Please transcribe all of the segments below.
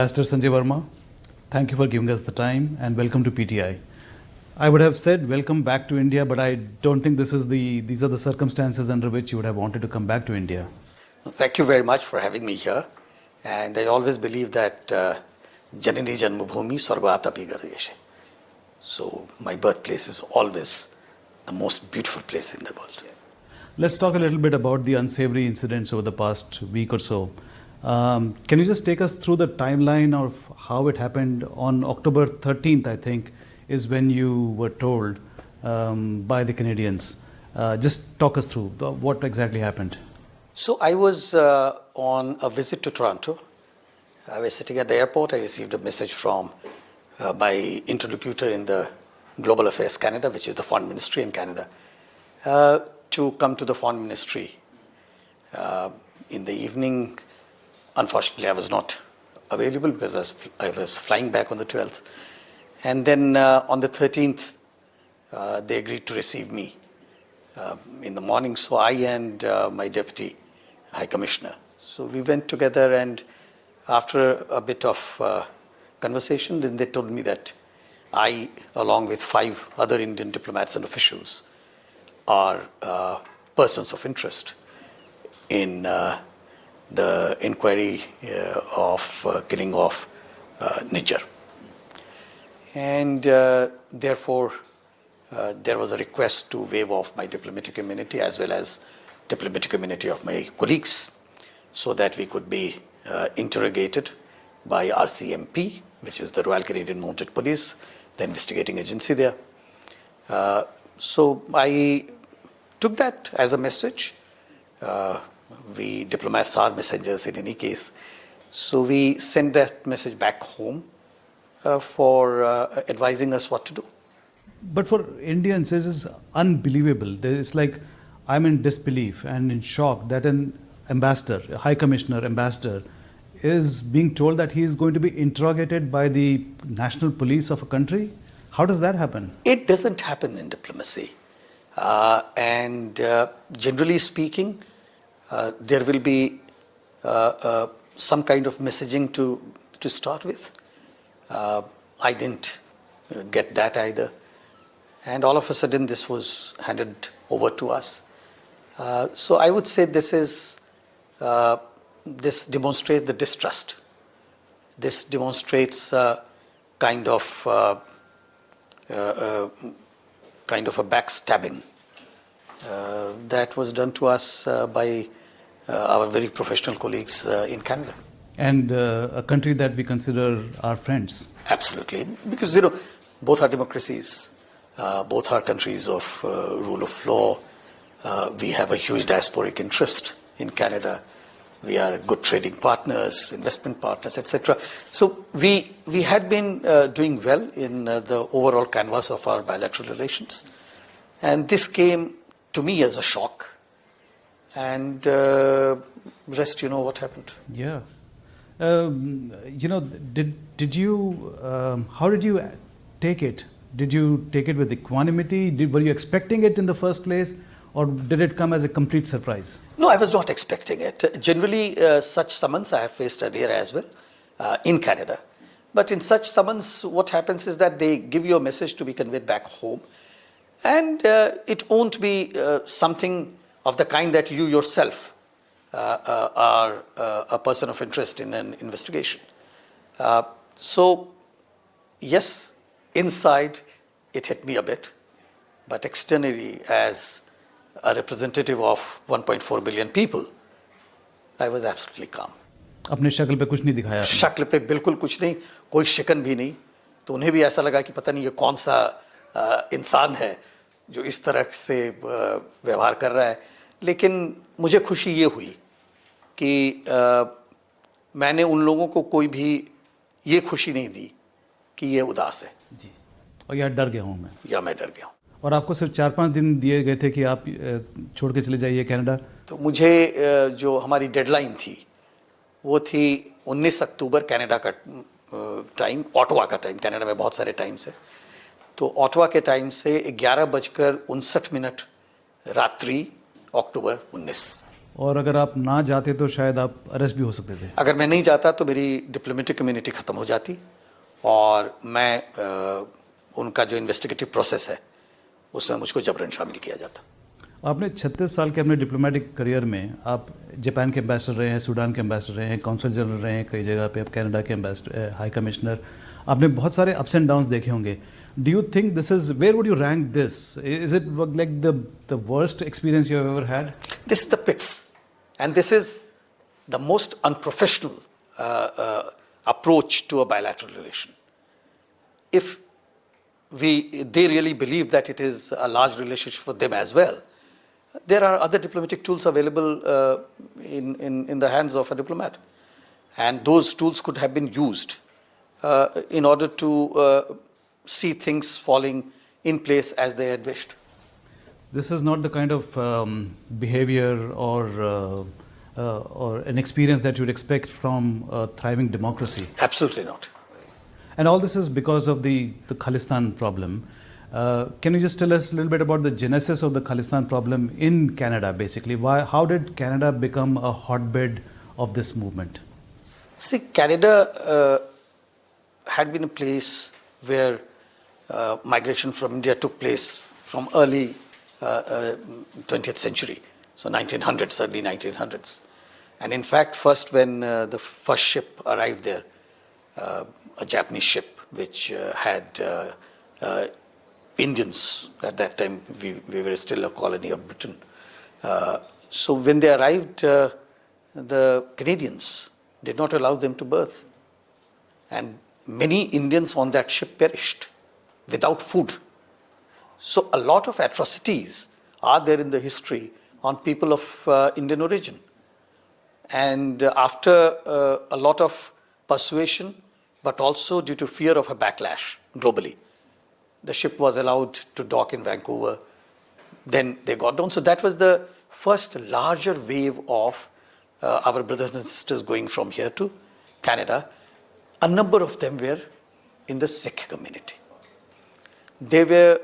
Pastor Sanjay Verma, thank you for giving us the time and welcome to PTI. I would have said welcome back to India, but I don't think these are the circumstances under which you would have wanted to come back to India. Thank you very much for having me here. And I always believe that Janani Janmabhoomi Sarvata Pigadesh. So my birthplace is always the most beautiful place in the world. Let's talk a little bit about the unsavory incidents over the past week or so. Can you just take us through the timeline of how it happened? On October 13th, I think, is when you were told by the Canadians. Just talk us through what exactly happened. So I was on a visit to Toronto. I was sitting at the airport. I received a message from my interlocutor in the Global Affairs Canada, which is the Foreign Ministry in Canada, to come to the Foreign Ministry. In the evening, unfortunately, I was not available because I was flying back on the 12th. And then on the 13th, they agreed to receive me in the morning. So I and my Deputy High Commissioner. So we went together, and after a bit of conversation, then they told me that I, along with 5 other Indian diplomats and officials, are persons of interest in the inquiry of killing of Nijjar. And therefore, there was a request to waive off my diplomatic immunity as well as diplomatic immunity of my colleagues so that we could be interrogated by RCMP, which is the Royal Canadian Mounted Police, the investigating agency there. So I took that as a message. We diplomats are messengers in any case. So we sent that message back home for advising us what to do. But for Indians, it is unbelievable. It's like I'm in disbelief and in shock that an ambassador, a high commissioner, ambassador, is being told that he is going to be interrogated by the national police of a country. How does that happen? It doesn't happen in diplomacy. And generally speaking, there will be some kind of messaging to start with. I didn't get that either. And all of a sudden, this was handed over to us. So I would say this demonstrates the distrust. This demonstrates kind of a backstabbing that was done to us by our very professional colleagues in Canada. And a country that we consider our friends. Absolutely. Because, both are democracies. Both are countries of rule of law. We have a huge diasporic interest in Canada. We are good trading partners, investment partners, etc. So we had been doing well in the overall canvas of our bilateral relations. And this came to me as a shock. And rest, you know what happened. Yeah. Did you, how did you take it? Did you take it with equanimity? Were you expecting it in the first place? Or did it come as a complete surprise? No, I was not expecting it. Generally, such summons I have faced earlier as well in Canada. But in such summons, what happens is that they give you a message to be conveyed back home. And it won't be something of the kind that you yourself are a person of interest in an investigation. So, yes, inside it hit me a bit, but externally, as a representative of 1.4 billion people, I was absolutely calm. अपने शक्ल पे कुछ नहीं दिखाया? शक्ल पे बिल्कुल कुछ नहीं, कोई शिकन भी नहीं. तो उन्हें भी ऐसा लगा कि पता नहीं ये कौन सा इंसान है जो इस तरह से व्यवहार कर रहा है. लेकिन मुझे खुशी ये हुई कि मैंने उन लोगों को कोई भी ये खुशी नहीं दी कि ये उदास है. जी. और या डर गया हूँ मैं. या मैं डर गया हूँ. और आपको सिर्फ 4-5 दिन दिए गए थे कि आप छोड़ के चले जाइए कनाडा. तो मुझे जो हमारी डेडलाइन थी वो थी 19 अक्टूबर कनाडा का टाइम, ऑटवा का टाइम. कनाडा में बहुत सारे टाइम्स है. तो ऑटवा के टाइम से 11:59 रात्रि अक्टूबर 19. और अगर आप ना जाते तो शायद आप अरेस्ट भी हो सकते थे। अगर मैं नहीं जाता तो मेरी डिप्लोमेटिक इम्यूनिटी ख़त्म हो जाती और मैं उनका जो इन्वेस्टिगेटिव प्रोसेस है उसमें मुझको जबरन शामिल किया जाता। आपने 36 साल के अपने डिप्लोमेटिक करियर में आप जापान के एम्बेसडर रहे हैं, सूडान के एम्बेसडर रहे हैं, कौंसल जनरल रहे हैं, कई जगह पे आप कनाडा के एम्बेसडर, हाई कमिश्नर, आपने बहुत सारे अप्स एंड डाउन्स देखे होंगे। Do you think this is, where would you rank this? Is it like the worst experience you have ever had? This is the pits, and this is the most unprofessional approach to a bilateral relation. If they really believe that it is a large relationship for them as well, there are other diplomatic tools available in the hands of a diplomat, and those tools could have been used in order to see things falling in place as they had wished. This is not the kind of behavior or an experience that you'd expect from a thriving democracy. Absolutely not. And all this is because of the Khalistan problem. Can you just tell us a little bit about the genesis of the Khalistan problem in Canada, basically? How did Canada become a hotbed of this movement? See, Canada had been a place where migration from India took place from early 20th century, so 1900s, early 1900s. And in fact, first when the first ship arrived there, a Japanese ship which had Indians, at that time we were still a colony of Britain. So when they arrived, the Canadians did not allow them to berth. And many Indians on that ship perished without food. So a lot of atrocities are there in the history on people of Indian origin. And after a lot of persuasion, but also due to fear of a backlash globally, the ship was allowed to dock in Vancouver. Then they got down. So that was the first larger wave of our brothers and sisters going from here to Canada. A number of them were in the Sikh community. They were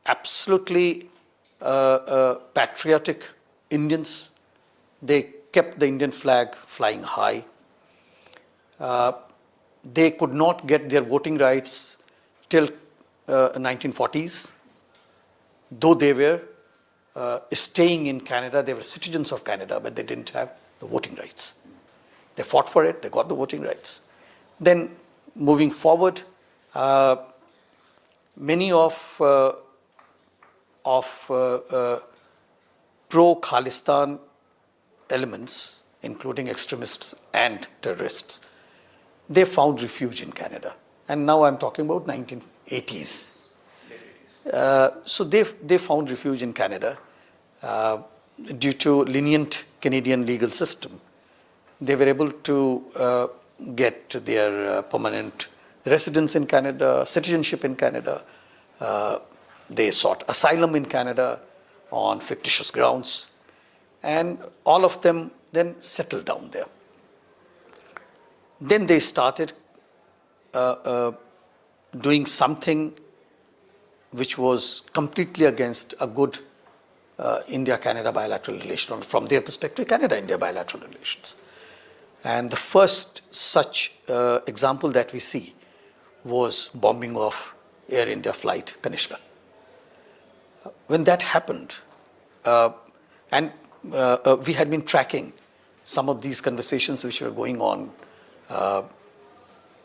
absolutely patriotic Indians. They kept the Indian flag flying high. They could not get their voting rights till 1940s. Though they were staying in Canada, they were citizens of Canada, but they didn't have the voting rights. They fought for it, they got the voting rights. Then moving forward, many of pro-Khalistan elements, including extremists and terrorists, they found refuge in Canada. And now I'm talking about 1980s. So they found refuge in Canada due to lenient Canadian legal system. They were able to get their permanent residence in Canada, citizenship in Canada. They sought asylum in Canada on fictitious grounds. And all of them then settled down there. Then they started doing something which was completely against a good India-Canada bilateral relation, from their perspective, Canada-India bilateral relations. And the first such example that we see was bombing of Air India flight Kanishka. When that happened, and we had been tracking some of these conversations which were going on,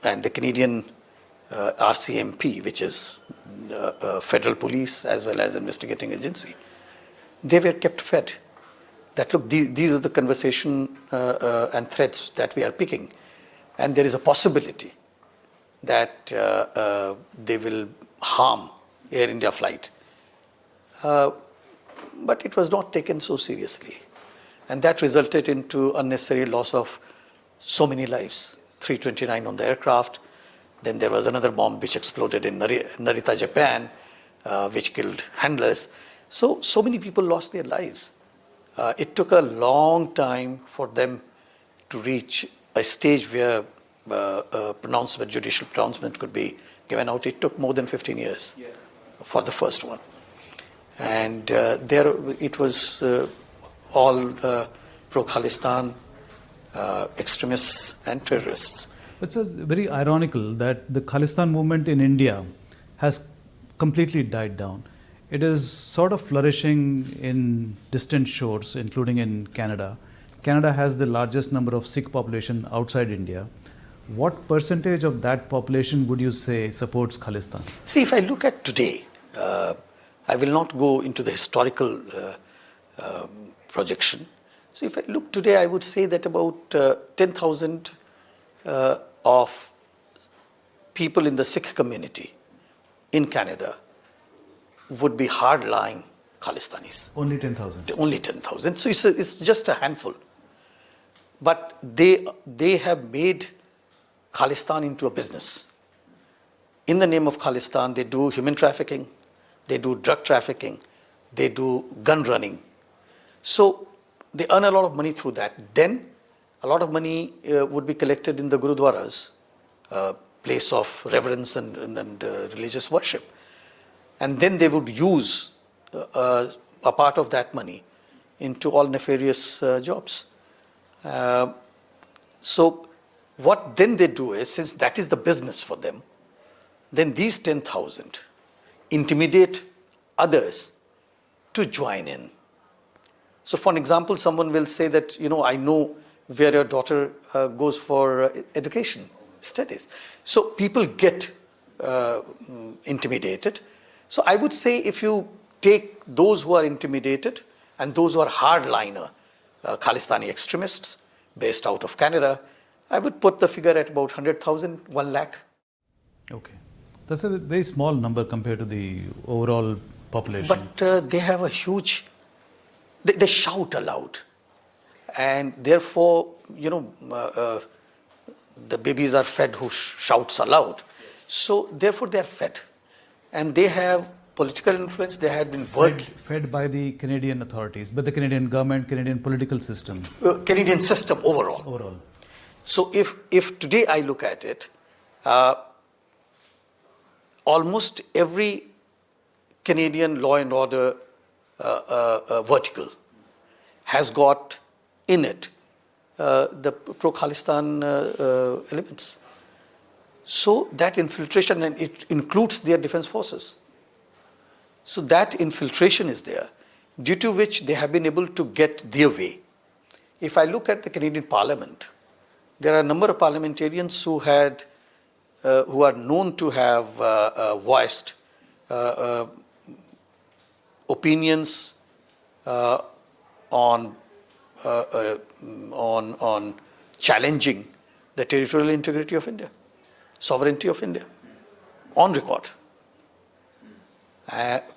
and the Canadian RCMP, which is federal police as well as investigating agency, they were kept fed. That look, these are the conversation and threats that we are picking, and there is a possibility that they will harm Air India flight. But it was not taken so seriously, and that resulted into unnecessary loss of so many lives. 329 on the aircraft. Then there was another bomb which exploded in Narita, Japan, which killed handlers. So many people lost their lives. It took a long time for them to reach a stage where judicial pronouncement could be given out. It took more than 15 years for the first one. And it was all pro-Khalistan extremists and terrorists. It's very ironical that the Khalistan movement in India has completely died down. It is sort of flourishing in distant shores, including in Canada. Canada has the largest number of Sikh population outside India. What percentage of that population would you say supports Khalistan? See, if I look at today, I will not go into the historical projection. So if I look today, I would say that about 10,000 of people in the Sikh community in Canada would be hard-lying Khalistanis. Only 10,000? Only 10,000. So it's just a handful. But they have made Khalistan into a business. In the name of Khalistan, they do human trafficking, they do drug trafficking, they do gun running. So they earn a lot of money through that. Then a lot of money would be collected in the Gurudwaras, place of reverence and religious worship. And then they would use a part of that money into all nefarious jobs. So what then they do is, since that is the business for them, then these 10,000 intimidate others to join in. So for an example, someone will say that, I know where your daughter goes for education, studies. So people get intimidated. So I would say if you take those who are intimidated and those who are hardliner Khalistani extremists based out of Canada, I would put the figure at about 100,000, 1 lakh. Okay. That's a very small number compared to the overall population. But they have a huge, they shout aloud. And therefore, the babies are fed who shouts aloud. So therefore they are fed. And they have political influence, they have been working. Fed by the Canadian authorities, by the Canadian government, Canadian political system. Canadian system overall. So if today I look at it, almost every Canadian law and order vertical has got in it the pro-Khalistan elements. So that infiltration, and it includes their defense forces. So that infiltration is there, due to which they have been able to get their way. If I look at the Canadian Parliament, there are a number of parliamentarians who are known to have voiced opinions on challenging the territorial integrity of India, sovereignty of India, on record.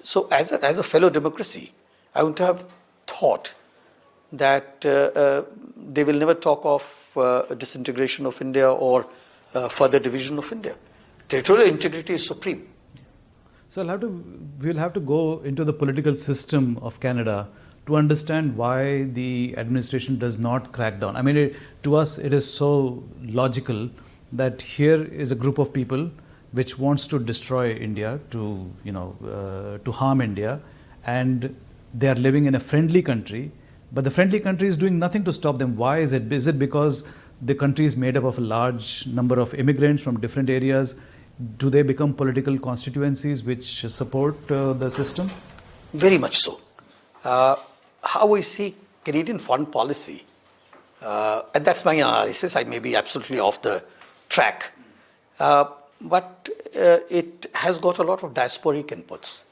So as a fellow democracy, I would have thought that they will never talk of disintegration of India or further division of India. Territorial integrity is supreme. So we'll have to go into the political system of Canada to understand why the administration does not crack down. I mean, to us, it is so logical that here is a group of people which wants to destroy India, to harm India, and they are living in a friendly country, but the friendly country is doing nothing to stop them. Why is it? Is it because the country is made up of a large number of immigrants from different areas? Do they become political constituencies which support the system? Very much so. How I see Canadian foreign policy, and that's my analysis, I may be absolutely off the track, but it has got a lot of diasporic inputs.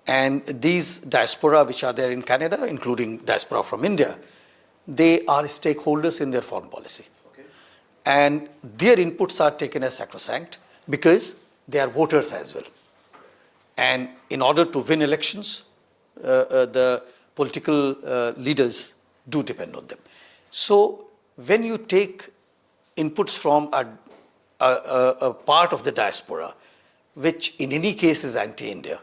And these diaspora which are there in Canada, including diaspora from India, they are stakeholders in their foreign policy. Okay. And their inputs are taken as sacrosanct because they are voters as well. And in order to win elections, the political leaders do depend on them. So when you take inputs from a part of the diaspora, which in any case is anti-India,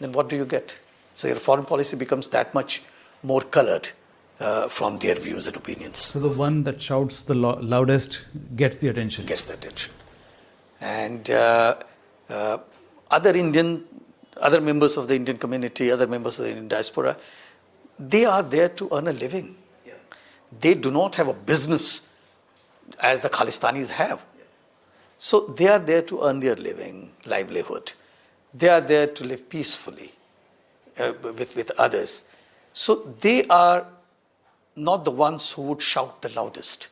then what do you get? So your foreign policy becomes that much more colored from their views and opinions. So the one that shouts the loudest gets the attention. Gets the attention. And other members of the Indian community, other members of the Indian diaspora, they are there to earn a living. Yeah. They do not have a business as the Khalistanis have. Yeah. So they are there to earn their livelihood. They are there to live peacefully with others. So they are not the ones who would shout the loudest,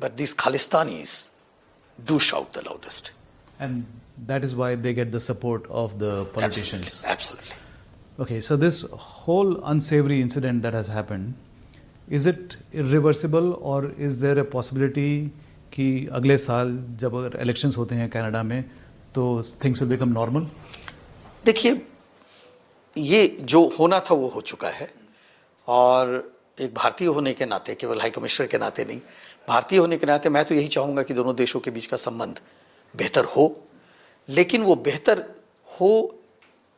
but these Khalistanis do shout the loudest. And that is why they get the support of the politicians. Absolutely. Okay, so this whole unsavory incident that has happened, is it irreversible or is there a possibility कि अगले साल जब अगर elections होते हैं Canada में तो things will become normal? देखिए, ये जो होना था वो हो चुका है और एक भारतीय होने के नाते, केवल हाई कमिश्नर के नाते नहीं, भारतीय होने के नाते मैं तो यही चाहूँगा कि दोनों देशों के बीच का संबंध बेहतर हो, लेकिन वो बेहतर हो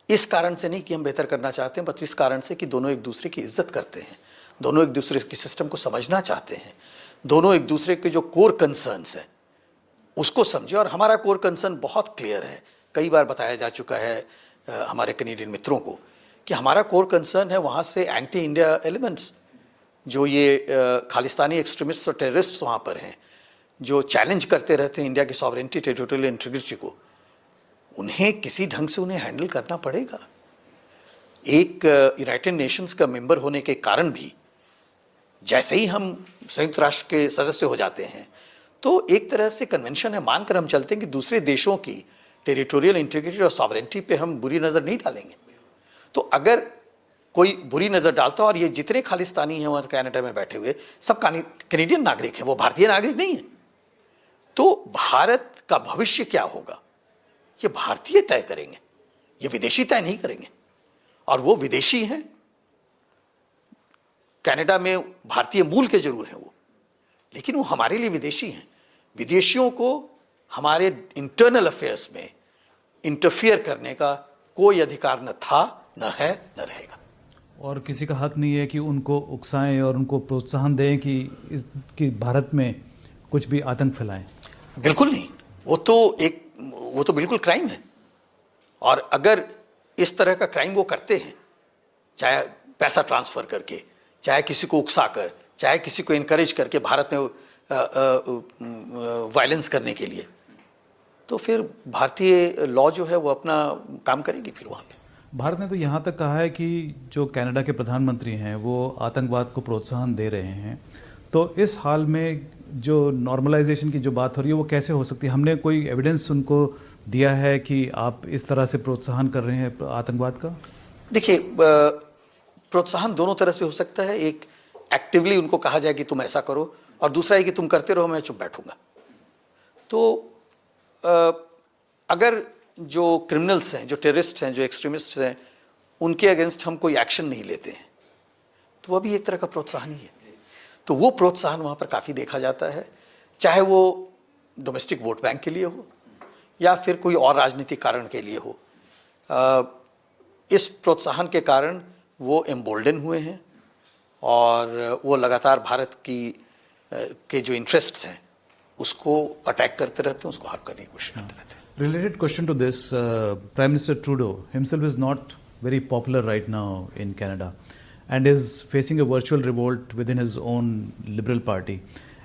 इस कारण से नहीं कि हम बेहतर करना चाहते हैं, बल्कि इस कारण से कि दोनों एक दूसरे की इज्जत करते हैं, दोनों एक दूसरे के सिस्टम को समझना चाहते हैं, दोनों एक दूसरे के जो कोर कंसर्न्स हैं उसको समझे। और हमारा कोर कंसर्न बहुत क्लियर है, कई बार बताया जा चुका है हमारे कैनेडियन मित्रों को कि हमारा कोर कंसर्न है वहाँ से एंटी इंडिया एलिमेंट्स, जो ये खालिस्तानी एक्सट्रीमिस्ट और टेररिस्ट्स वहाँ पर हैं, जो चैलेंज करते रहते हैं इंडिया की सॉवरेनिटी, टेरिटोरियल इंटीग्रिटी को, उन्हें किसी ढंग से उन्हें हैंडल करना पड़ेगा। एक यूनाइटेड नेशंस का मेंबर होने के कारण भी जैसे ही हम संयुक्त राष्ट्र के सदस्य हो जाते हैं तो एक तरह से कन्वेंशन है, मानकर हम चलते हैं कि दूसरे देशों की टेरिटोरियल इंटीग्रिटी और सॉवरेनिटी पे हम बुरी नज़र नहीं डालेंगे। तो अगर कोई बुरी नज़र डालता है, और ये जितने खालिस्तानी हैं वहाँ कनाडा में बैठे हुए सब कैनेडियन नागरिक हैं, वो भारतीय नागरिक नहीं है, तो भारत का भविष्य क्या होगा ये भारतीय तय करेंगे, ये विदेशी तय नहीं करेंगे। और वो विदेशी हैं, कनाडा में भारतीय मूल के जरूर हैं वो, लेकिन वो हमारे लिए विदेशी हैं। विदेशियों को हमारे इंटरनल अफेयर्स में इंटरफियर करने का कोई अधिकार न था, न है, न रहेगा। और किसी का हक नहीं है कि उनको उकसाएं और उनको प्रोत्साहन दें कि भारत में कुछ भी आतंक फैलाएं। बिल्कुल नहीं, वो तो बिल्कुल क्राइम है। और अगर इस तरह का क्राइम वो करते हैं, चाहे पैसा ट्रांसफ़र करके, चाहे किसी को उकसाकर, चाहे किसी को इनकरेज करके भारत में वायलेंस करने के लिए, तो फिर भारतीय लॉ जो है वो अपना काम करेगी फिर वहाँ पे। भारत ने तो यहाँ तक कहा है कि जो कनाडा के प्रधानमंत्री हैं वो आतंकवाद को प्रोत्साहन दे रहे हैं, तो इस हाल में जो नॉर्मलाइजेशन की जो बात हो रही है वो कैसे हो सकती है? हमने कोई एविडेंस उनको दिया है कि आप इस तरह से प्रोत्साहन कर रहे हैं आतंकवाद का? देखिए, प्रोत्साहन दोनों तरह से हो सकता है। एक एक्टिवली उनको कहा जाए कि तुम ऐसा करो, और दूसरा है कि तुम करते रहो, मैं चुप बैठूंगा। तो अगर जो क्रिमिनल्स हैं, जो टेररिस्ट हैं, जो एक्सट्रीमिस्ट हैं, उनके अगेंस्ट हम कोई एक्शन नहीं लेते हैं तो वो भी एक तरह का प्रोत्साहन ही है। तो वो प्रोत्साहन वहाँ पर काफ़ी देखा जाता है, चाहे वो डोमेस्टिक वोट बैंक के लिए हो या फिर कोई और राजनीतिक कारण के लिए हो। इस प्रोत्साहन के कारण वो एम्बोल्डन हुए हैं और वो लगातार भारत के जो इंटरेस्ट्स हैं उसको अटैक करते रहते हैं, उसको हार्म करने की कोशिश करते रहते हैं। Related question to this, Prime Minister Trudeau himself is not very popular right now in Canada and is facing a virtual revolt within his own Liberal Party.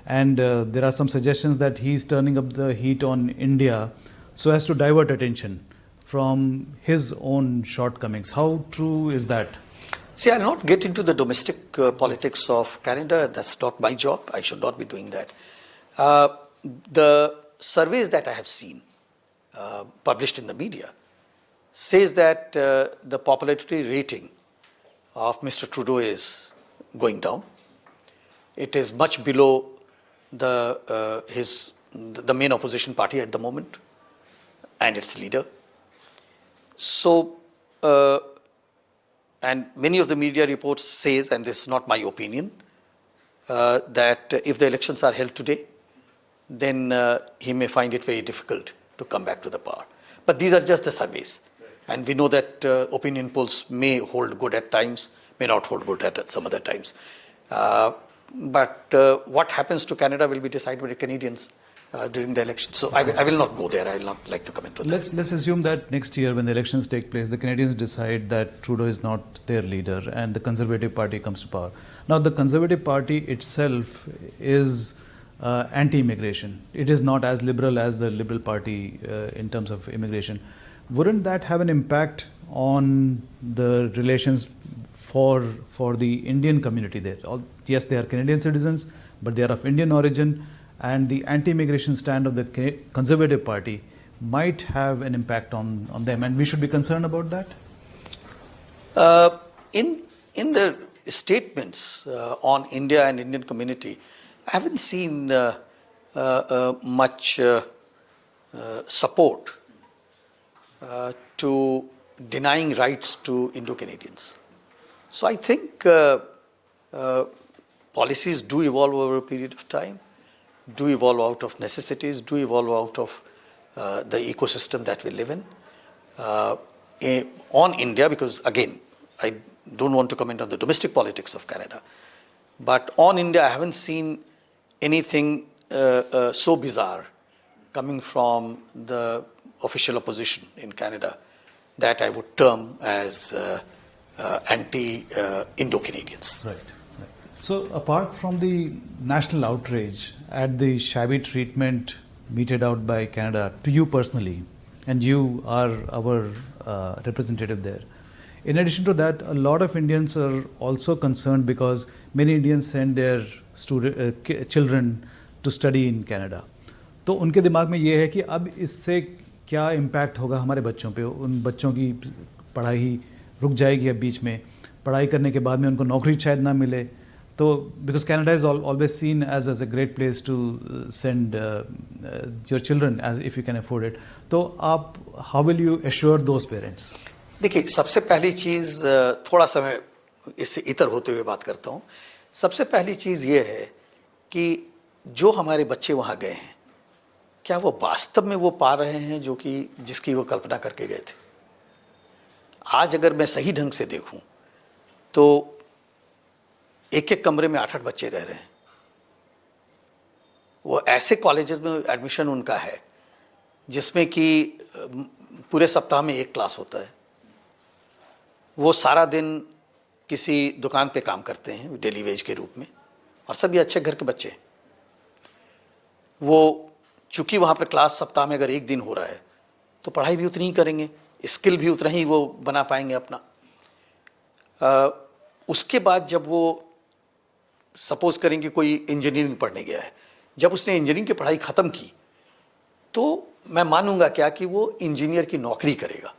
And there are some suggestions that he is turning up the heat on India so as to divert attention from his own shortcomings. How true is that? See, I'll not get into the domestic politics of Canada. That's not my job. I should not be doing that. The surveys that I have seen published in the media says that the popularity rating of Mr. Trudeau is going down. It is much below the main opposition party at the moment and its leader. So, and many of the media reports says, and this is not my opinion, that if the elections are held today, then he may find it very difficult to come back to the power. But these are just the surveys. And we know that opinion polls may hold good at times, may not hold good at some other times. But what happens to Canada will be decided by the Canadians during the election. So I will not go there. I will not like to comment on that. Let's assume that next year when the elections take place, the Canadians decide that Trudeau is not their leader and the Conservative Party comes to power. Now the Conservative Party itself is anti-immigration. It is not as liberal as the Liberal Party in terms of immigration. Wouldn't that have an impact on the relations for the Indian community there? Yes, they are Canadian citizens, but they are of Indian origin, and the anti-immigration stand of the Conservative Party might have an impact on them, and we should be concerned about that? In the statements on India and Indian community, I haven't seen much support to denying rights to Indo-Canadians. So I think policies do evolve over a period of time, do evolve out of necessities, do evolve out of the ecosystem that we live in. On India, because again, I don't want to comment on the domestic politics of Canada, but on India, I haven't seen anything so bizarre coming from the official opposition in Canada that I would term as anti-Indo-Canadians. Right. So apart from the national outrage at the shabby treatment meted out by Canada to you personally, and you are our representative there, in addition to that, a lot of Indians are also concerned because many Indians send their children to study in Canada. तो उनके दिमाग में ये है कि अब इससे क्या इम्पैक्ट होगा हमारे बच्चों पे, उन बच्चों की पढ़ाई रुक जाएगी अब बीच में, पढ़ाई करने के बाद में उनको नौकरी शायद ना मिले, तो because Canada is always seen as a great place to send your children as if you can afford it, तो आप how will you assure those parents? देखिए, सबसे पहली चीज़, थोड़ा सा मैं इससे इतर होते हुए बात करता हूँ. सबसे पहली चीज़ ये है कि जो हमारे बच्चे वहाँ गए हैं, क्या वो वास्तव में वो पा रहे हैं जो कि जिसकी वो कल्पना करके गए थे? आज अगर मैं सही ढंग से देखूं तो एक एक कमरे में 8-8 बच्चे रह रहे हैं. वो ऐसे कॉलेजेस में एडमिशन उनका है जिसमें कि पूरे सप्ताह में एक क्लास होता है. वो सारा दिन किसी दुकान पे काम करते हैं डेली वेज के रूप में, और सभी अच्छे घर के बच्चे हैं. वो चूंकि वहाँ पर क्लास सप्ताह में अगर एक दिन हो रहा है तो पढ़ाई भी उतनी ही करेंगे, स्किल भी उतना ही वो बना पाएंगे अपना. उसके बाद जब वो सपोज करेंगे कोई इंजीनियरिंग पढ़ने गया है, जब उसने इंजीनियरिंग की पढ़ाई ख़त्म की तो मैं मानूंगा क्या कि वो इंजीनियर की नौकरी करेगा.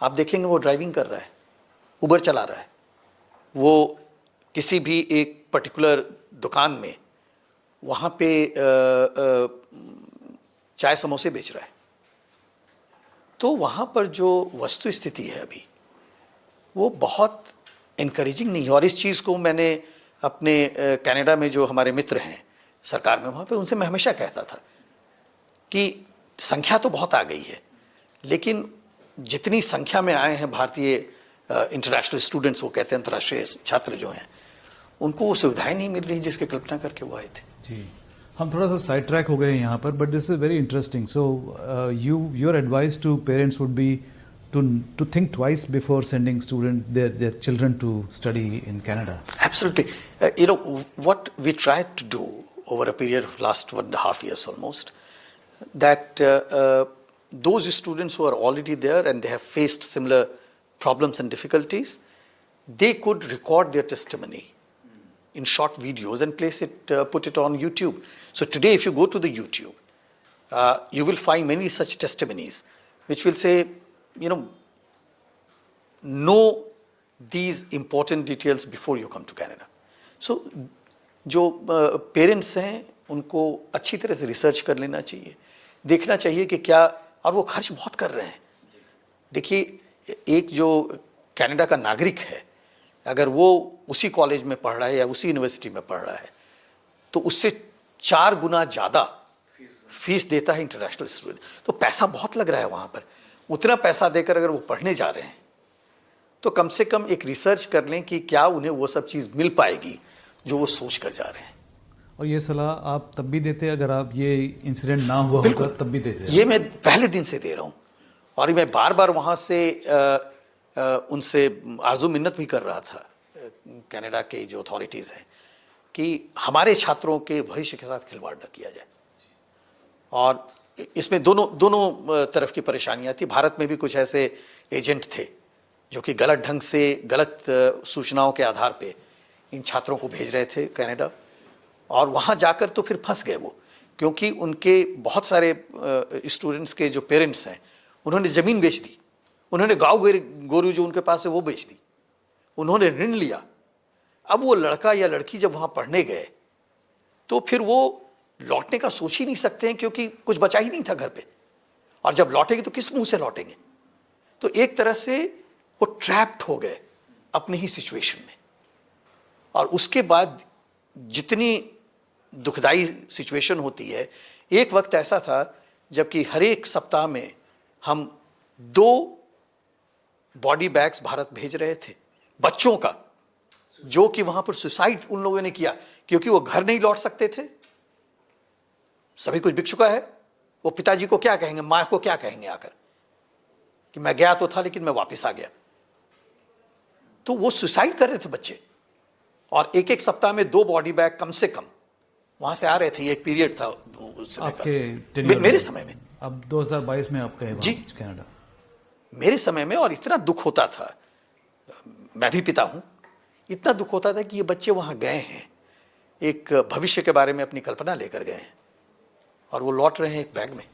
आप देखेंगे वो ड्राइविंग कर रहा है, उबर चला रहा है, वो किसी भी एक पर्टिकुलर दुकान में वहाँ पे चाय समोसे बेच रहा है. तो वहाँ पर जो वस्तु स्थिति है अभी वो बहुत इनकरेजिंग नहीं है. और इस चीज़ को मैंने अपने कनाडा में जो हमारे मित्र हैं सरकार में, वहाँ पे उनसे मैं हमेशा कहता था कि संख्या तो बहुत आ गई है, लेकिन जितनी संख्या में आए हैं भारतीय इंटरनेशनल स्टूडेंट्स, वो कहते हैं अंतर्राष्ट्रीय छात्र जो हैं, उनको वो सुविधाएं नहीं मिल रही जिसकी कल्पना करके वो आए थे. जी, हम थोड़ा सा साइड ट्रैक हो गए हैं यहाँ पर, but this is very interesting. So your advice to parents would be to think twice before sending their children to study in Canada. Absolutely. What we tried to do over a period of last 1.5 years almost, that those students who are already there and they have faced similar problems and difficulties, they could record their testimony in short videos and place it, put it on YouTube. So today, if you go to the YouTube, you will find many such testimonies which will say, know these important details before you come to Canada. So, जो parents हैं उनको अच्छी तरह से research कर लेना चाहिए, देखना चाहिए कि क्या, और वो खर्च बहुत कर रहे हैं. देखिए, एक जो कनाडा का नागरिक है, अगर वो उसी कॉलेज में पढ़ रहा है या उसी यूनिवर्सिटी में पढ़ रहा है तो उससे 4 गुना ज़्यादा फीस देता है इंटरनेशनल स्टूडेंट. तो पैसा बहुत लग रहा है वहाँ पर. उतना पैसा देकर अगर वो पढ़ने जा रहे हैं तो कम से कम एक रिसर्च कर लें कि क्या उन्हें वो सब चीज़ मिल पाएगी जो वो सोच कर जा रहे हैं. और ये सलाह आप तब भी देते अगर आप ये इंसिडेंट ना हुआ होता तब भी देते? ये मैं पहले दिन से दे रहा हूँ और मैं बार बार वहाँ से उनसे आर्जू मिन्नत भी कर रहा था, कनाडा के जो अथॉरिटीज़ हैं, कि हमारे छात्रों के भविष्य के साथ खिलवाड़ न किया जाए। और इसमें दोनों तरफ की परेशानियाँ थी। भारत में भी कुछ ऐसे एजेंट थे जो कि गलत ढंग से, गलत सूचनाओं के आधार पे इन छात्रों को भेज रहे थे कनाडा, और वहाँ जाकर तो फिर फंस गए वो, क्योंकि उनके बहुत सारे स्टूडेंट्स के जो पेरेंट्स हैं उन्होंने ज़मीन बेच दी, उन्होंने गाँव गोरू जो उनके पास है वो बेच दी, उन्होंने ऋण लिया। अब वो लड़का या लड़की जब वहाँ पढ़ने गए तो फिर वो लौटने का सोच ही नहीं सकते हैं, क्योंकि कुछ बचा ही नहीं था घर पे, और जब लौटेंगे तो किस मुंह से लौटेंगे। तो एक तरह से वो ट्रैप्ड हो गए अपनी ही सिचुएशन में। और उसके बाद जितनी दुखदाई सिचुएशन होती है, एक वक्त ऐसा था जबकि हर एक सप्ताह में हम 2 बॉडी बैग्स भारत भेज रहे थे बच्चों का, जो कि वहां पर सुसाइड उन लोगों ने किया क्योंकि वो घर नहीं लौट सकते थे, सभी कुछ बिक चुका है। वो पिताजी को क्या कहेंगे, माँ को क्या कहेंगे आकर कि मैं गया तो था लेकिन मैं वापस आ गया। तो वो सुसाइड कर रहे थे बच्चे, और एक सप्ताह में 2 बॉडी बैग कम से कम वहां से आ रहे थे। एक पीरियड था उस समय आपके मेरे समय में। अब 2022 में आप गए जी कनाडा? मेरे समय में, और इतना दुख होता था, मैं भी पिता हूं, इतना दुख होता था कि ये बच्चे वहां गए हैं, एक भविष्य के बारे में अपनी कल्पना लेकर गए हैं, और वो लौट रहे हैं एक बैग में।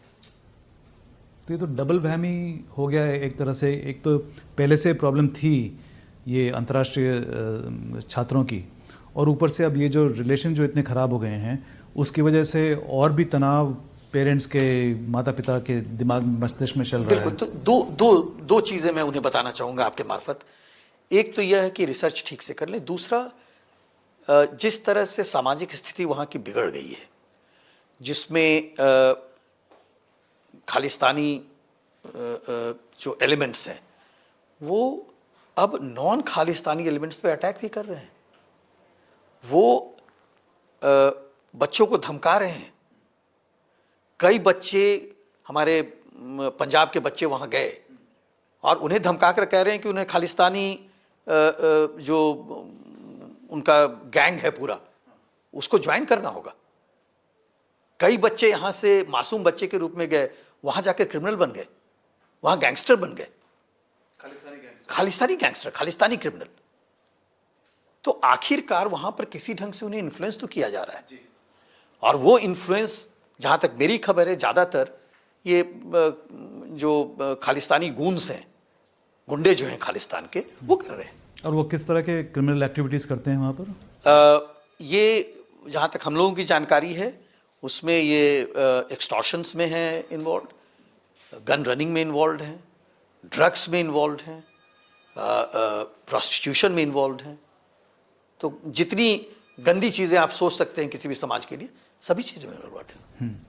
तो ये तो डबल वहमी हो गया है एक तरह से। एक तो पहले से प्रॉब्लम थी ये अंतर्राष्ट्रीय छात्रों की, और ऊपर से अब ये जो रिलेशन जो इतने ख़राब हो गए हैं उसकी वजह से और भी तनाव पेरेंट्स के, माता पिता के दिमाग मस्तिष्क में चल रहा है। बिल्कुल। तो दो चीज़ें मैं उन्हें बताना चाहूँगा आपके मार्फत। एक तो यह है कि रिसर्च ठीक से कर लें। दूसरा, जिस तरह से सामाजिक स्थिति वहाँ की बिगड़ गई है, जिसमें खालिस्तानी जो एलिमेंट्स हैं वो अब नॉन खालिस्तानी एलिमेंट्स पे अटैक भी कर रहे हैं। वो बच्चों को धमका रहे हैं। कई बच्चे, हमारे पंजाब के बच्चे वहाँ गए और उन्हें धमका कर कह रहे हैं कि उन्हें खालिस्तानी जो उनका गैंग है पूरा, उसको ज्वाइन करना होगा। कई बच्चे यहाँ से मासूम बच्चे के रूप में गए, वहाँ जाकर क्रिमिनल बन गए, वहाँ गैंगस्टर बन गए, खालिस्तानी गैंगस्टर, खालिस्तानी क्रिमिनल। तो आखिरकार वहाँ पर किसी ढंग से उन्हें इन्फ्लुएंस तो किया जा रहा है, और वो इन्फ्लुएंस, जहाँ तक मेरी खबर है, ज़्यादातर ये जो खालिस्तानी गूंस हैं, गुंडे जो हैं खालिस्तान के, वो कर रहे हैं। और वो किस तरह के क्रिमिनल एक्टिविटीज़ करते हैं वहाँ पर? ये जहाँ तक हम लोगों की जानकारी है उसमें ये एक्सटॉर्शंस में हैं इन्वॉल्व, गन रनिंग में इन्वॉल्व हैं, ड्रग्स में इन्वॉल्व हैं, प्रोस्टिट्यूशन में इन्वॉल्व हैं। तो जितनी गंदी चीज़ें आप सोच सकते हैं किसी भी समाज के लिए, सभी चीज़ें में इन्वॉल्व हैं।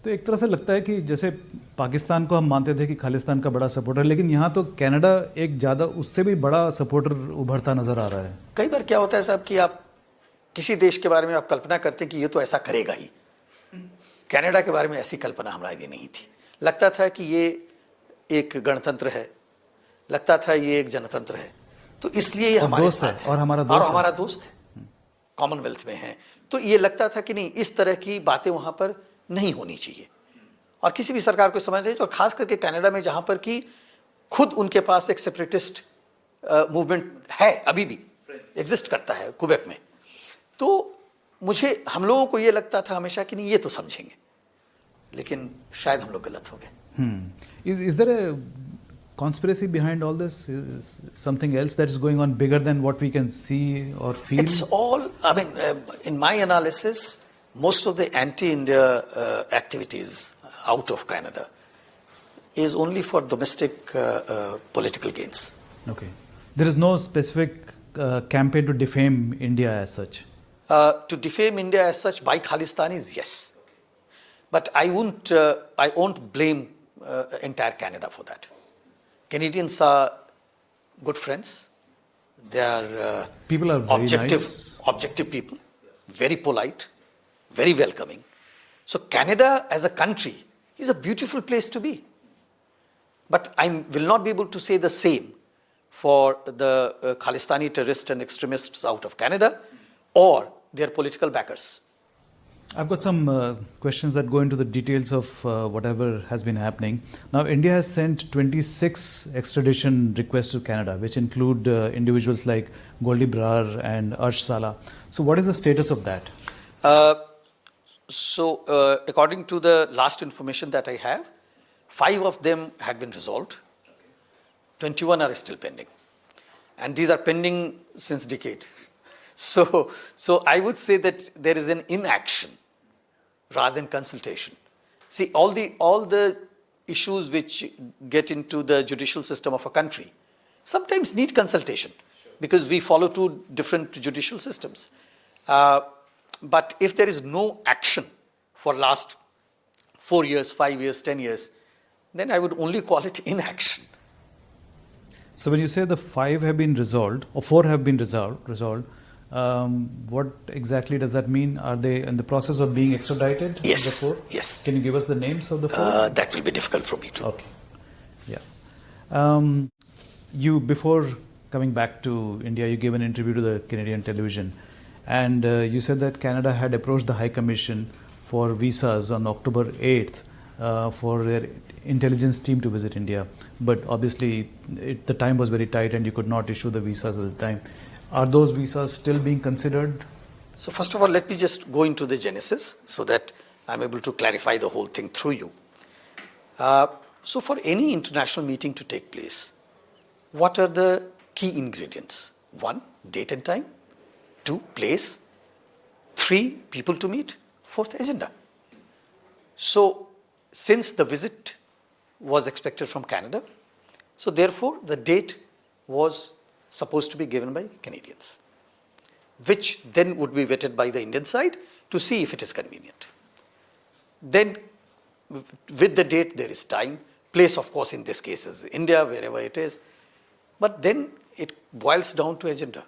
तो एक तरह से लगता है कि जैसे पाकिस्तान को हम मानते थे कि खालिस्तान का बड़ा सपोर्टर, लेकिन यहाँ तो कनाडा एक ज़्यादा, उससे भी बड़ा सपोर्टर उभरता नज़र आ रहा है। कई बार क्या होता है साहब कि आप किसी देश के बारे में आप कल्पना करते हैं कि ये तो ऐसा करेगा ही। कनाडा के बारे में ऐसी कल्पना हमारे लिए नहीं थी। लगता था कि ये एक गणतंत्र है, लगता था ये एक जनतंत्र है, तो इसलिए ये हमारे साथ है, और हमारा दोस्त है, कॉमनवेल्थ में है। तो ये लगता था कि नहीं, इस तरह की बातें वहाँ पर नहीं होनी चाहिए, और किसी भी सरकार को समझना चाहिए। और खास करके कनाडा में, जहाँ पर कि खुद उनके पास एक सेपरेटिस्ट मूवमेंट है, अभी भी एग्जिस्ट करता है क्वेबेक में। तो हम लोगों को ये लगता था हमेशा कि नहीं, ये तो समझेंगे, लेकिन शायद हम लोग गलत हो गए। Is there a conspiracy behind all this? Is something else that is going on bigger than what we can see or feel? It's all, I mean, in my analysis, most of the anti-India activities out of Canada is only for domestic political gains. Okay. There is no specific campaign to defame India as such. To defame India as such by Khalistanis, yes. But I won't blame entire Canada for that. Canadians are good friends. They are people are very objective, nice. objective people, very polite, very welcoming. So Canada as a country is a beautiful place to be. But I will not be able to say the same for the Khalistani terrorists and extremists out of Canada or their political backers. I've got some questions that go into the details of whatever has been happening. Now, India has sent 26 extradition requests to Canada, which include individuals like Goldie Brar and Arsh Sala. So what is the status of that? According to the last information that I have, 5 of them had been resolved. 21 are still pending. And these are pending since decade. So I would say that there is an inaction rather than consultation. See, all the issues which get into the judicial system of a country sometimes need consultation because we follow 2 different judicial systems. But if there is no action for last 4 years, 5 years, 10 years, then I would only call it inaction. So when you say the 5 have been resolved, or 4 have been resolved, what exactly does that mean? Are they in the process of being extradited? Yes. The 4? Yes. Can you give us the names of the 4? That will be difficult for me to. Okay. Yeah. You, before coming back to India, you gave an interview to the Canadian television, and you said that Canada had approached the High Commission for visas on October 8th for their intelligence team to visit India. But obviously, the time was very tight and you could not issue the visas at the time. Are those visas still being considered? So first of all, let me just go into the genesis so that I'm able to clarify the whole thing through you. So for any international meeting to take place, what are the key ingredients? 1, date and time. 2, place. 3, people to meet. 4th, agenda. So since the visit was expected from Canada, so therefore the date was supposed to be given by Canadians, which then would be vetted by the Indian side to see if it is convenient. Then with the date there is time, place of course in this case is India, wherever it is, but then it boils down to agenda.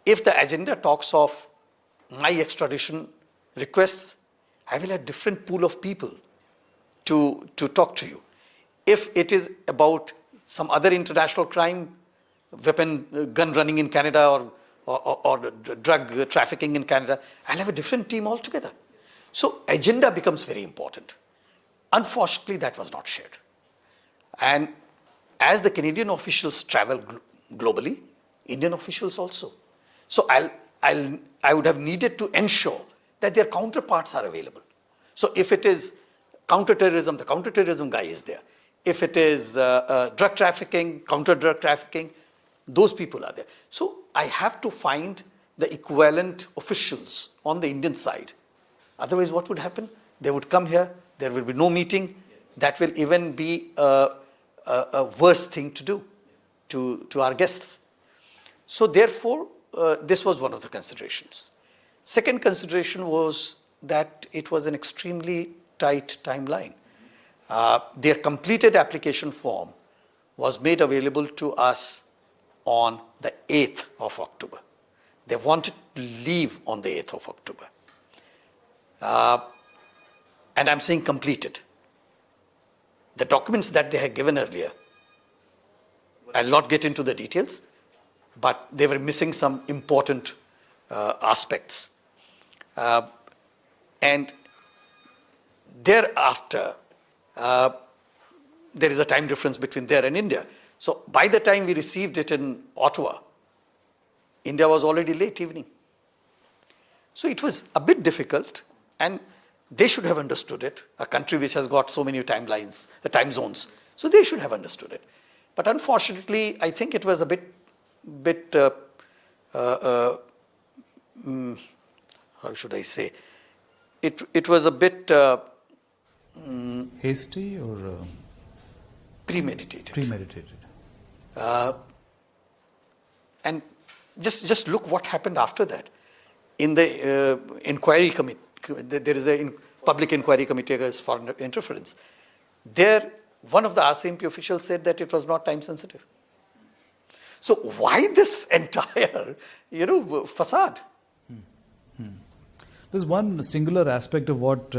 If the agenda talks of my extradition requests, I will have different pool of people to talk to you. If it is about some other international crime, gun running in Canada or drug trafficking in Canada, I'll have a different team altogether. So agenda becomes very important. Unfortunately, that was not shared. And as the Canadian officials travel globally, Indian officials also. So I would have needed to ensure that their counterparts are available. So if it is counterterrorism, the counterterrorism guy is there. If it is drug trafficking, counter-drug trafficking, those people are there. So I have to find the equivalent officials on the Indian side. Otherwise, what would happen? They would come here, there will be no meeting. That will even be a worse thing to do to our guests. So therefore, this was one of the considerations. Second consideration was that it was an extremely tight timeline. Their completed application form was made available to us on the 8th of October. They wanted to leave on the 8th of October. And I'm saying completed. The documents that they had given earlier, I'll not get into the details, but they were missing some important aspects. And thereafter, there is a time difference between there and India. So by the time we received it in Ottawa, India was already late evening. So it was a bit difficult, and they should have understood it, a country which has got so many time zones. So they should have understood it. But unfortunately, I think it was a bit how should I say? It was a bit hasty or premeditated. Premeditated. And just look what happened after that. In the inquiry committee, there is a public inquiry committee against foreign interference. There, one of the RCMP officials said that it was not time sensitive. So why this entire, facade? There's one singular aspect of what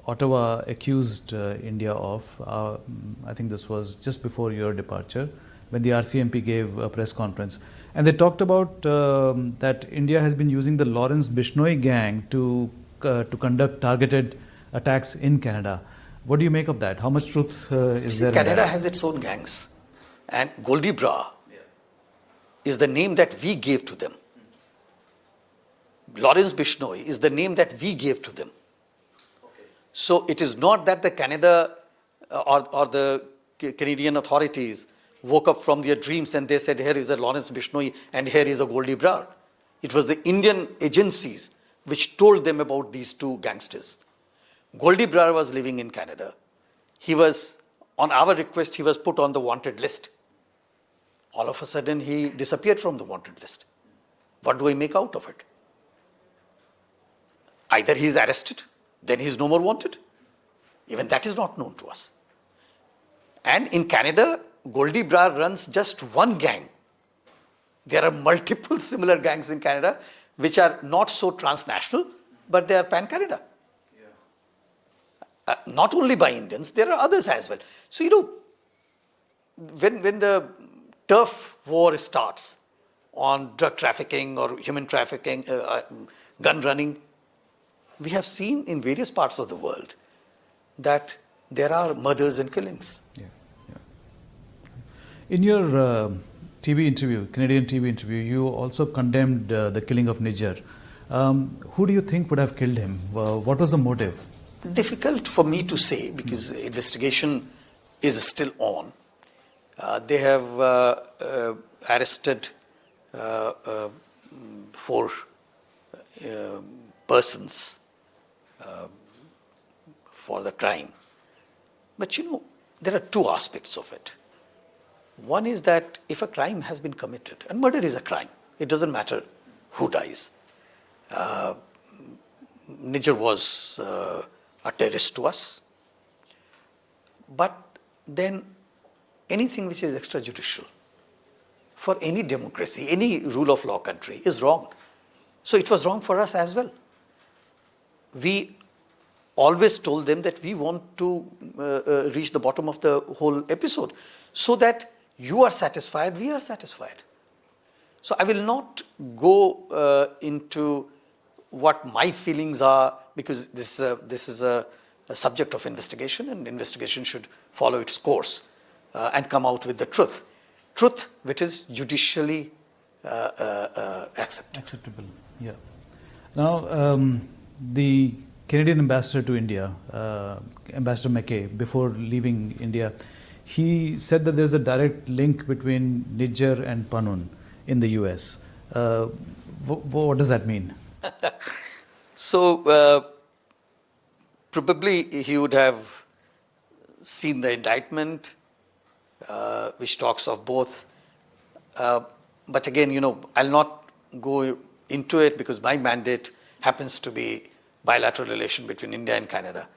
Ottawa accused India of. I think this was just before your departure, when the RCMP gave a press conference. And they talked about that India has been using the Lawrence Bishnoi gang to conduct targeted attacks in Canada. What do you make of that? How much truth is there in that? Canada has its own gangs. And Goldie Bra is the name that we gave to them. Lawrence Bishnoi is the name that we gave to them. Okay. So it is not that the Canada or the Canadian authorities woke up from their dreams and they said, here is a Lawrence Bishnoi and here is a Goldie Bra. It was the Indian agencies which told them about these two gangsters. Goldie Bra was living in Canada. He was, on our request, he was put on the wanted list. All of a sudden, he disappeared from the wanted list. What do I make out of it? Either he is arrested, then he is no more wanted. Even that is not known to us. And in Canada, Goldie Bra runs just one gang. There are multiple similar gangs in Canada which are not so transnational, but they are pan-Canada. Yeah. Not only by Indians, there are others as well. So, when the turf war starts on drug trafficking or human trafficking, gun running, we have seen in various parts of the world that there are murders and killings. Yeah. In your TV interview, Canadian TV interview, you also condemned the killing of Nijjar. Who do you think would have killed him? What was the motive? Difficult for me to say because investigation is still on. They have arrested 4 persons for the crime. But there are 2 aspects of it. One is that if a crime has been committed, and murder is a crime, it doesn't matter who dies. Nijjar was a terrorist to us. But then anything which is extrajudicial for any democracy, any rule of law country is wrong. So it was wrong for us as well. We always told them that we want to reach the bottom of the whole episode so that you are satisfied, we are satisfied. So I will not go into what my feelings are because this is a subject of investigation and investigation should follow its course and come out with the truth. Truth which is judicially acceptable. Yeah. Now, the Canadian ambassador to India, Ambassador McKay, before leaving India, he said that there's a direct link between Nijjar and Panun in the US. What does that mean? So, probably he would have seen the indictment, which talks of both. But again, I'll not go into it because my mandate happens to be bilateral relation between India and Canada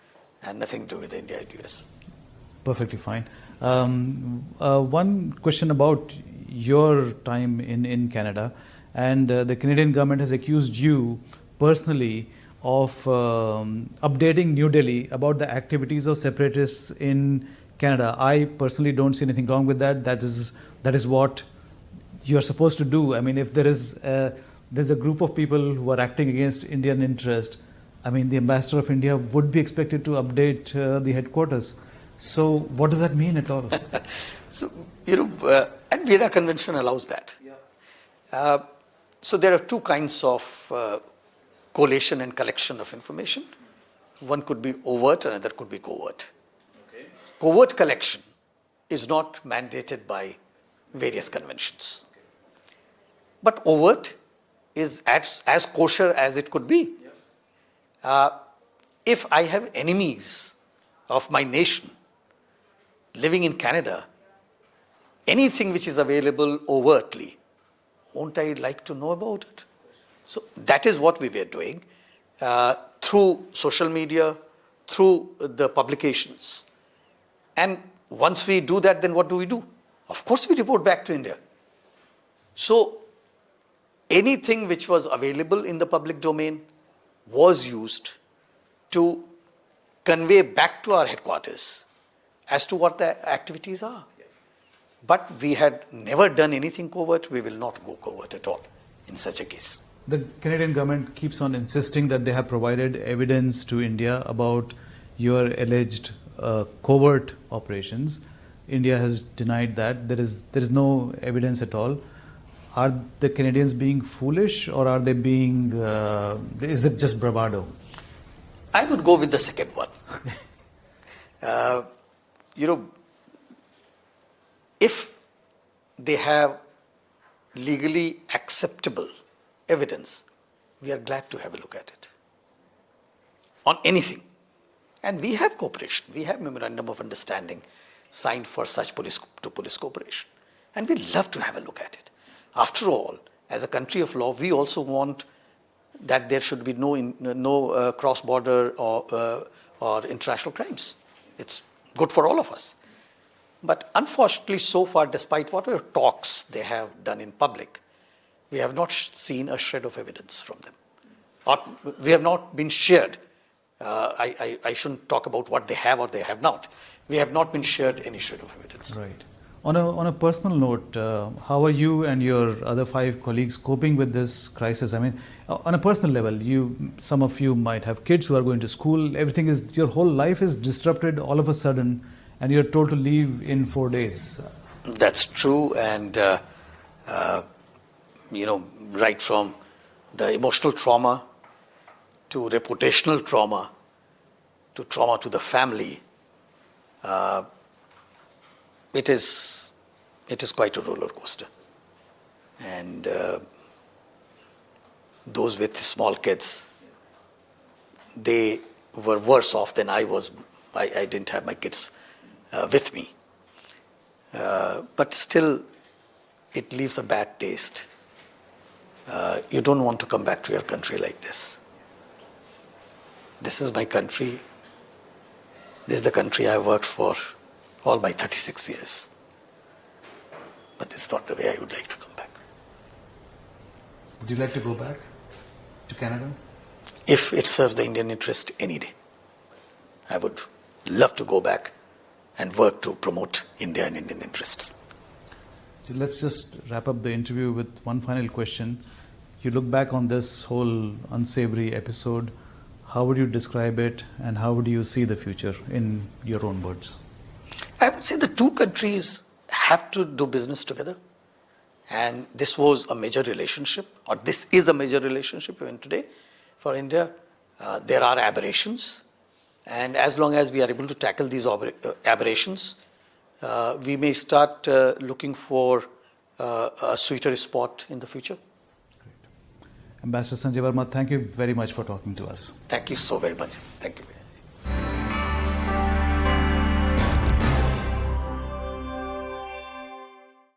and nothing to do with India and US. Perfectly fine. One question about your time in Canada, and the Canadian government has accused you personally of updating New Delhi about the activities of separatists in Canada. I personally don't see anything wrong with that. That is what you're supposed to do. I mean, if there's a group of people who are acting against Indian interest, I mean, the ambassador of India would be expected to update the headquarters. So what does that mean at all? So, and Vienna Convention allows that. Yeah. So there are 2 kinds of collation and collection of information. One could be overt, another could be covert. Okay. Covert collection is not mandated by various conventions. Okay. But overt is as kosher as it could be. Yeah. If I have enemies of my nation living in Canada, anything which is available overtly, won't I like to know about it? So that is what we were doing through social media, through the publications. And once we do that, then what do? Of course, we report back to India. So anything which was available in the public domain, was used to convey back to our headquarters as to what the activities are. But we had never done anything covert. We will not go covert at all in such a case. The Canadian government keeps on insisting that they have provided evidence to India about your alleged covert operations. India has denied that. There is no evidence at all. Are the Canadians being foolish, or are they being, is it just bravado? I would go with the second one. If they have legally acceptable evidence, we are glad to have a look at it on anything. And we have cooperation. We have memorandum of understanding signed for such police cooperation. And we'd love to have a look at it. After all, as a country of law, we also want that there should be no cross-border or international crimes. It's good for all of us. But unfortunately, so far, despite whatever talks they have done in public, we have not seen a shred of evidence from them. Or we have not been shared. I shouldn't talk about what they have or they have not. We have not been shared any shred of evidence. Right. On a personal note, how are you and your other 5 colleagues coping with this crisis? I mean, on a personal level, some of you might have kids who are going to school. Your whole life is disrupted all of a sudden, and you're told to leave in 4 days. That's true, and right from the emotional trauma to reputational trauma to trauma to the family, it is quite a roller coaster. And those with small kids, they were worse off than I was. I didn't have my kids with me. But still, it leaves a bad taste. You don't want to come back to your country like this. This is my country. This is the country I worked for all my 36 years. But it's not the way I would like to come back. Would you like to go back to Canada? If it serves the Indian interest any day, I would love to go back and work to promote India and Indian interests. So let's just wrap up the interview with one final question. You look back on this whole unsavory episode, how would you describe it, and how would you see the future in your own words? I would say the two countries have to do business together. And this was a major relationship, or this is a major relationship even today for India. There are aberrations. And as long as we are able to tackle these aberrations, we may start looking for a sweeter spot in the future. Great. Ambassador Sanjay Verma, thank you very much for talking to us. Thank you so very much. Thank you.